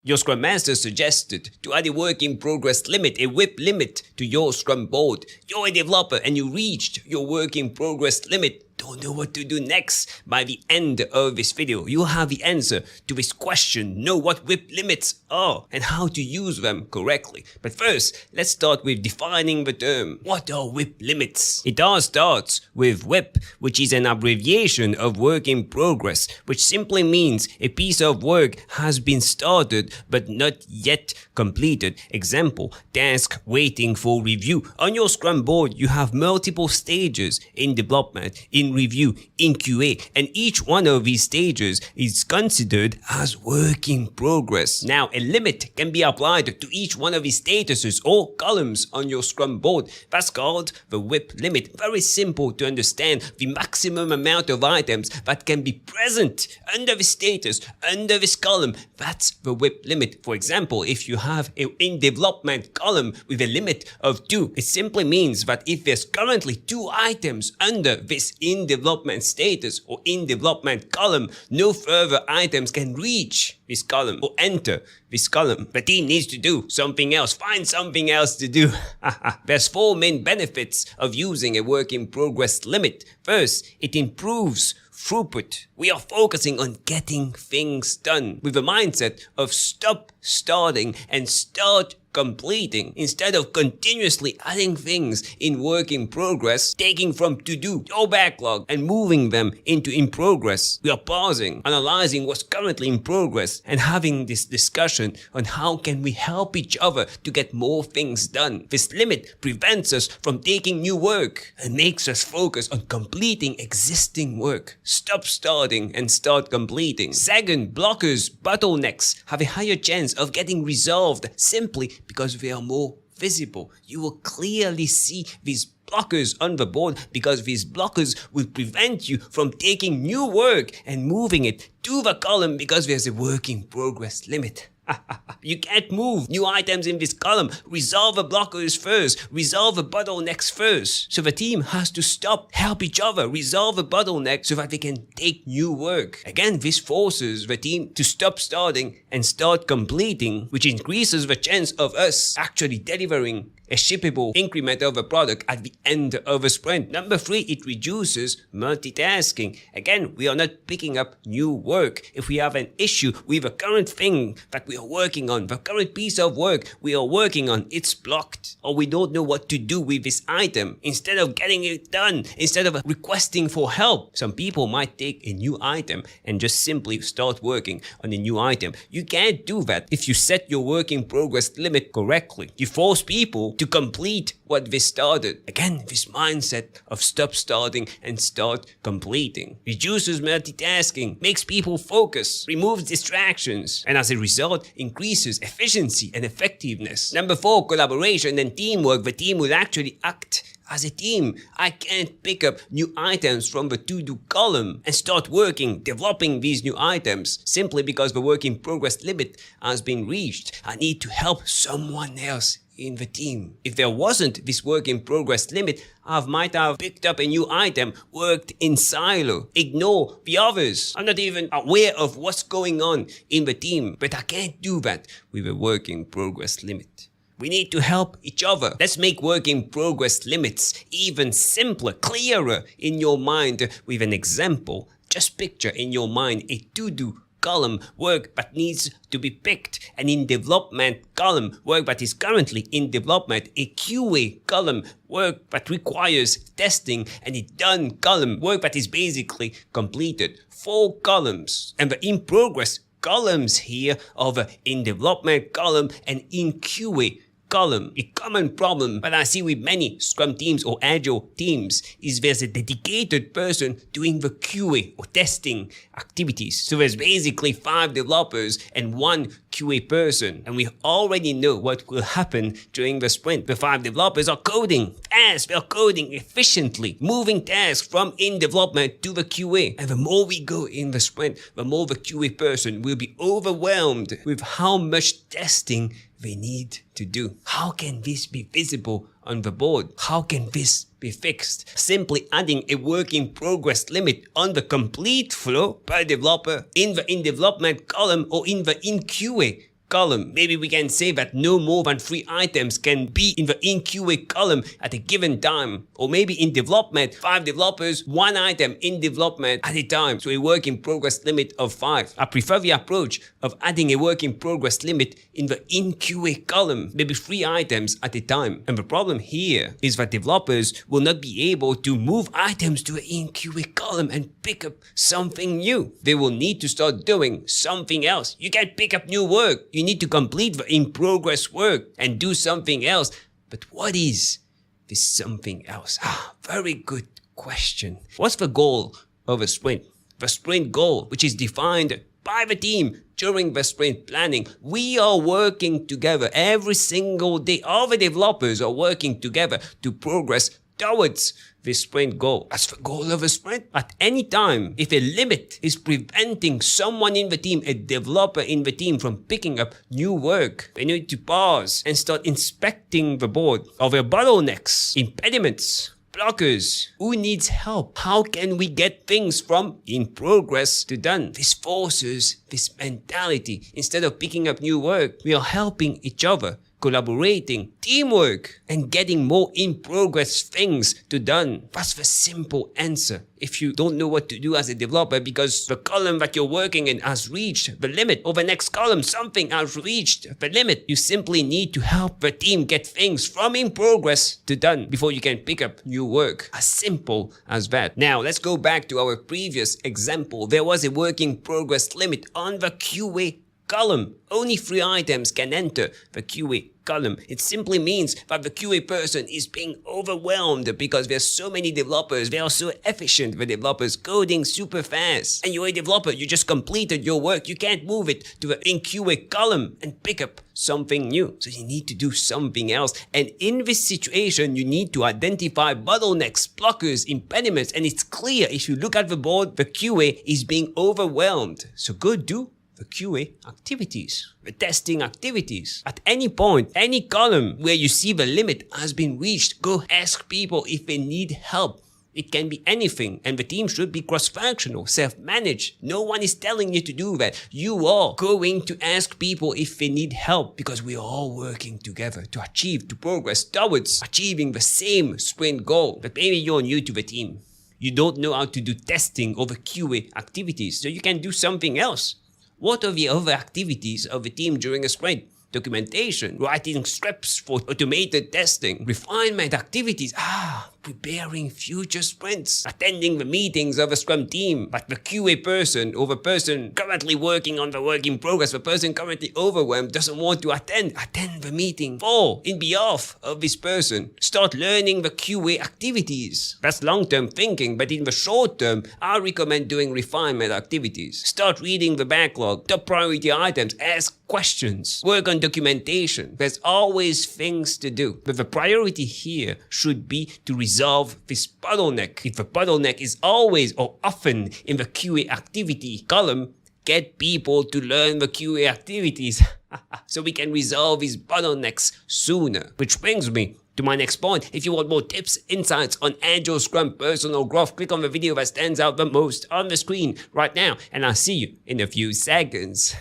Your Scrum Master suggested to add a work in progress limit, a WIP limit to your Scrum board. You're a developer and you reached your work in progress limit. Don't know what to do next. By the end of this video, you'll have the answer to this question. Know what WIP limits are and how to use them correctly. But first, let's start with defining the term. What are WIP limits? It all starts with WIP, which is an abbreviation of work in progress, which simply means a piece of work has been started but not yet completed. Example, task waiting for review. On your Scrum board, you have multiple stages in development, in review, in QA, and each one of these stages is considered as work in progress. Now, a limit can be applied to each one of these statuses or columns on your Scrum board. That's called the WIP limit. Very simple to understand. The maximum amount of items that can be present under the status, under this column, that's the WIP limit. For example, if you have an in development column with a limit of 2, it simply means that if there's currently 2 items under this in development status or in development column, no further items can reach this column or enter this column. The team needs to do something else. Find something else to do. There's 4 main benefits of using a work in progress limit. First, it improves throughput. We are focusing on getting things done with a mindset of stop starting and start completing, instead of continuously adding things in work in progress, taking from to-do or backlog and moving them into in progress. We are pausing, analyzing what's currently in progress and having this discussion on how can we help each other to get more things done. This limit prevents us from taking new work and makes us focus on completing existing work. Stop starting and start completing. Second, blockers, bottlenecks have a higher chance of getting resolved simply because they are more visible. You will clearly see these blockers on the board because these blockers will prevent you from taking new work and moving it to the column because there's a work in progress limit. You can't move new items in this column. Resolve the blockers first. Resolve the bottlenecks first. So the team has to stop, help each other, resolve the bottleneck so that they can take new work. Again, this forces the team to stop starting and start completing, which increases the chance of us actually delivering a shippable increment of a product at the end of a sprint. Number 3, it reduces multitasking. Again, we are not picking up new work. If we have an issue with a current thing that we are working on, the current piece of work we are working on, it's blocked, or we don't know what to do with this item. Instead of getting it done, instead of requesting for help, some people might take a new item and just simply start working on a new item. You can't do that if you set your work in progress limit correctly. You force people to complete what they started. Again, this mindset of stop starting and start completing reduces multitasking, makes people focus, removes distractions, and as a result, increases efficiency and effectiveness. Number 4, collaboration and teamwork. The team will actually act as a team. I can't pick up new items from the to-do column and start working, developing these new items simply because the work in progress limit has been reached. I need to help someone else in the team. If there wasn't this work in progress limit, I might have picked up a new item, worked in silo, ignore the others. I'm not even aware of what's going on in the team, but I can't do that with a work in progress limit. We need to help each other. Let's make work in progress limits even simpler, clearer in your mind with an example. Just picture in your mind a to-do column, work that needs to be picked, an in development column, work that is currently in development, a QA column, work that requires testing, and a done column, work that is basically completed. 4 columns, and the in progress columns here are the in development column and in QA column. A common problem that I see with many Scrum teams or Agile teams is there's a dedicated person doing the QA or testing activities. So there's basically 5 developers and 1 QA person, and we already know what will happen during the sprint. The 5 developers are coding tasks, they're coding efficiently, moving tasks from in development to the QA. And the more we go in the sprint, the more the QA person will be overwhelmed with how much testing they need to do. How can this be visible on the board? How can this be fixed? Simply adding a work in progress limit on the complete flow per developer in the in development column or in the in QA column. Maybe we can say that no more than 3 items can be in the in QA column at a given time. Or maybe in development, 5 developers, 1 item in development at a time. So a work in progress limit of 5. I prefer the approach of adding a work in progress limit in the in QA column, maybe 3 items at a time. And the problem here is that developers will not be able to move items to an in QA column and pick up something new. They will need to start doing something else. You can't pick up new work. You need to complete the in progress work and do something else. But what is this something else? Very good question. What's the goal of a sprint? The sprint goal, which is defined by the team during the sprint planning. We are working together every single day. All the developers are working together to progress towards the sprint goal. That's the goal of a sprint. At any time, if a limit is preventing someone in the team, a developer in the team, from picking up new work, they need to pause and start inspecting the board of their bottlenecks, impediments, blockers. Who needs help? How can we get things from in progress to done? This forces this mentality. Instead of picking up new work, we are helping each other, collaborating, teamwork, and getting more in progress things to done. That's the simple answer. If you don't know what to do as a developer because the column that you're working in has reached the limit, or the next column something has reached the limit, you simply need to help the team get things from in progress to done before you can pick up new work. As simple as that. Now let's go back to our previous example. There was a work in progress limit on the QA column. Only 3 items can enter the QA column. It simply means that the QA person is being overwhelmed because there's so many developers. They are so efficient, the developers coding super fast. And you're a developer, you just completed your work. You can't move it to the in QA column and pick up something new. So you need to do something else. And in this situation, you need to identify bottlenecks, blockers, impediments. And it's clear if you look at the board, the QA is being overwhelmed. So go do the QA activities, the testing activities. At any point, any column where you see the limit has been reached, go ask people if they need help. It can be anything, and the team should be cross-functional, self-managed. No one is telling you to do that. You are going to ask people if they need help because we are all working together to achieve, to progress towards achieving the same sprint goal. But maybe you're new to the team. You don't know how to do testing or the QA activities, so you can do something else. What are the other activities of the team during a sprint? Documentation, writing scripts for automated testing, refinement activities, preparing future sprints, attending the meetings of a Scrum team. But the QA person or the person currently working on the work in progress, the person currently overwhelmed, doesn't want to attend the meeting in behalf of this person. Start learning the QA activities. That's long-term thinking, but in the short term, I recommend doing refinement activities. Start reading the backlog, top priority items, ask questions, work on documentation. There's always things to do. But the priority here should be to resolve this bottleneck. If the bottleneck is always or often in the QA activity column, get people to learn the QA activities so we can resolve these bottlenecks sooner. Which brings me to my next point. If you want more tips, insights on Agile, Scrum, personal growth, click on the video that stands out the most on the screen right now, and I'll see you in a few seconds.